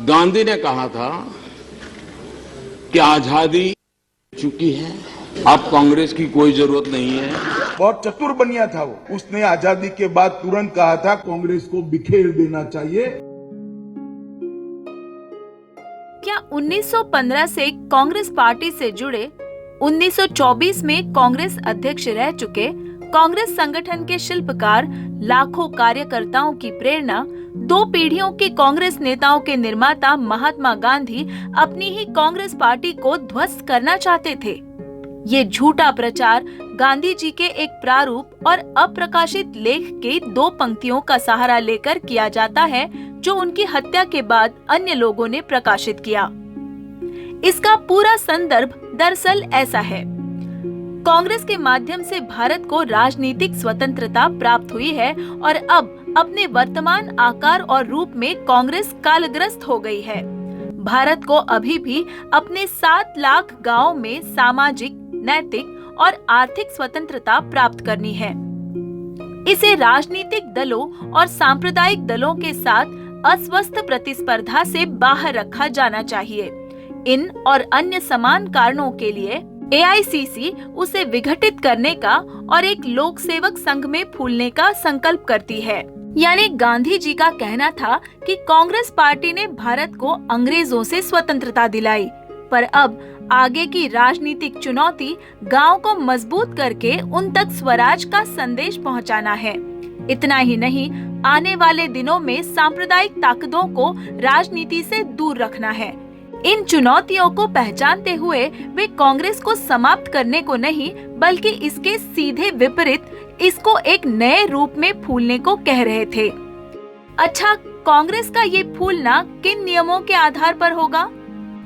गांधी ने कहा था कि आजादी चुकी है, अब कांग्रेस की कोई जरूरत नहीं है। बहुत चतुर बनिया था वो। उसने आजादी के बाद तुरंत कहा था कांग्रेस को बिखेर देना चाहिए। क्या 1915 से कांग्रेस पार्टी से जुड़े 1924 में कांग्रेस अध्यक्ष रह चुके कांग्रेस संगठन के शिल्पकार, लाखों कार्यकर्ताओं की प्रेरणा, 2 पीढ़ियों के कांग्रेस नेताओं के निर्माता महात्मा गांधी अपनी ही कांग्रेस पार्टी को ध्वस्त करना चाहते थे? ये झूठा प्रचार गांधी जी के एक प्रारूप और अप्रकाशित लेख के 2 पंक्तियों का सहारा लेकर किया जाता है, जो उनकी हत्या के बाद अन्य लोगों ने प्रकाशित किया। इसका पूरा संदर्भ दरअसल ऐसा है। कांग्रेस के माध्यम से भारत को राजनीतिक स्वतंत्रता प्राप्त हुई है और अब अपने वर्तमान आकार और रूप में कांग्रेस कालग्रस्त हो गई है। भारत को अभी भी अपने 7 लाख गांवों में सामाजिक, नैतिक और आर्थिक स्वतंत्रता प्राप्त करनी है। इसे राजनीतिक दलों और सांप्रदायिक दलों के साथ अस्वस्थ प्रतिस्पर्धा से बाहर रखा जाना चाहिए। इन और अन्य समान कारणों के लिए एआईसीसी उसे विघटित करने का और एक लोक सेवक संघ में फूलने का संकल्प करती है। यानी गांधी जी का कहना था कि कांग्रेस पार्टी ने भारत को अंग्रेजों से स्वतंत्रता दिलाई, पर अब आगे की राजनीतिक चुनौती गांव को मजबूत करके उन तक स्वराज का संदेश पहुंचाना है। इतना ही नहीं, आने वाले दिनों में सांप्रदायिक ताकतों को राजनीति से दूर रखना है। इन चुनौतियों को पहचानते हुए वे कांग्रेस को समाप्त करने को नहीं, बल्कि इसके सीधे विपरीत इसको एक नए रूप में फूलने को कह रहे थे। अच्छा, कांग्रेस का ये फूलना किन नियमों के आधार पर होगा?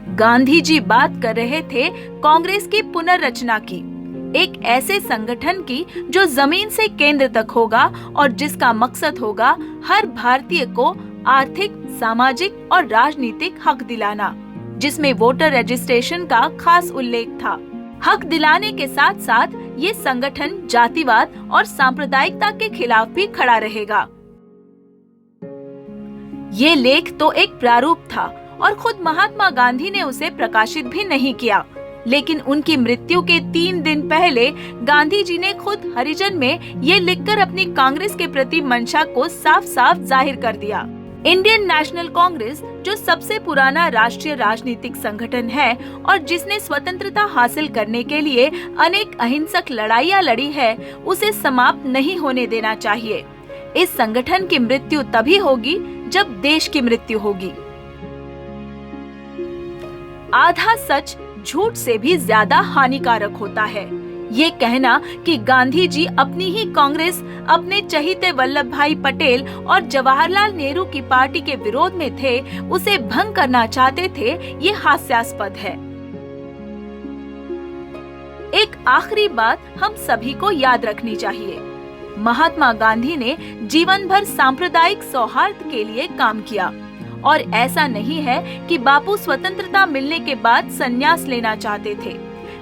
गांधी जी बात कर रहे थे कांग्रेस की पुनर्रचना की, एक ऐसे संगठन की जो जमीन से केंद्र तक होगा और जिसका मकसद होगा हर भारतीय को आर्थिक, सामाजिक और राजनीतिक हक दिलाना, जिसमें वोटर रजिस्ट्रेशन का खास उल्लेख था। हक दिलाने के साथ साथ ये संगठन जातिवाद और सांप्रदायिकता के खिलाफ भी खड़ा रहेगा। ये लेख तो एक प्रारूप था और खुद महात्मा गांधी ने उसे प्रकाशित भी नहीं किया, लेकिन उनकी मृत्यु के 3 दिन पहले गांधी जी ने खुद हरिजन में ये लिखकर अपनी कांग्रेस के प्रति मंशा को साफ साफ जाहिर कर दिया। इंडियन नेशनल कांग्रेस, जो सबसे पुराना राष्ट्रीय राजनीतिक संगठन है और जिसने स्वतंत्रता हासिल करने के लिए अनेक अहिंसक लड़ाइयाँ लड़ी है, उसे समाप्त नहीं होने देना चाहिए। इस संगठन की मृत्यु तभी होगी जब देश की मृत्यु होगी। आधा सच झूठ से भी ज्यादा हानिकारक होता है। ये कहना कि गांधी जी अपनी ही कांग्रेस, अपने चहीते वल्लभ भाई पटेल और जवाहरलाल नेहरू की पार्टी के विरोध में थे, उसे भंग करना चाहते थे, ये हास्यास्पद है। एक आखिरी बात हम सभी को याद रखनी चाहिए। महात्मा गांधी ने जीवन भर सांप्रदायिक सौहार्द के लिए काम किया और ऐसा नहीं है कि बापू स्वतंत्रता मिलने के बाद संन्यास लेना चाहते थे।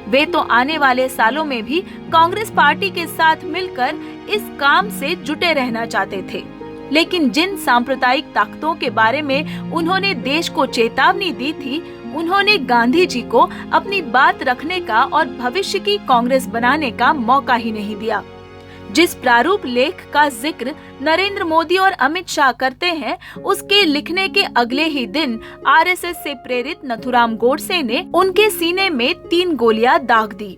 वे तो आने वाले सालों में भी कांग्रेस पार्टी के साथ मिलकर इस काम से जुटे रहना चाहते थे। लेकिन जिन सांप्रदायिक ताकतों के बारे में उन्होंने देश को चेतावनी दी थी, उन्होंने गांधी जी को अपनी बात रखने का और भविष्य की कांग्रेस बनाने का मौका ही नहीं दिया। जिस प्रारूप लेख का जिक्र नरेंद्र मोदी और अमित शाह करते हैं, उसके लिखने के अगले ही दिन आरएसएस से प्रेरित नथुराम गोडसे ने उनके सीने में 3 गोलियां दाग दी।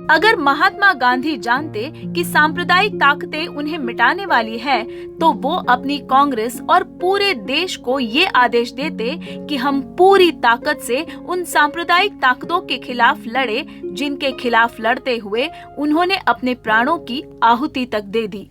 अगर महात्मा गांधी जानते कि सांप्रदायिक ताकतें उन्हें मिटाने वाली है, तो वो अपनी कांग्रेस और पूरे देश को ये आदेश देते कि हम पूरी ताकत से उन सांप्रदायिक ताकतों के खिलाफ लड़े, जिनके खिलाफ लड़ते हुए उन्होंने अपने प्राणों की आहुति तक दे दी।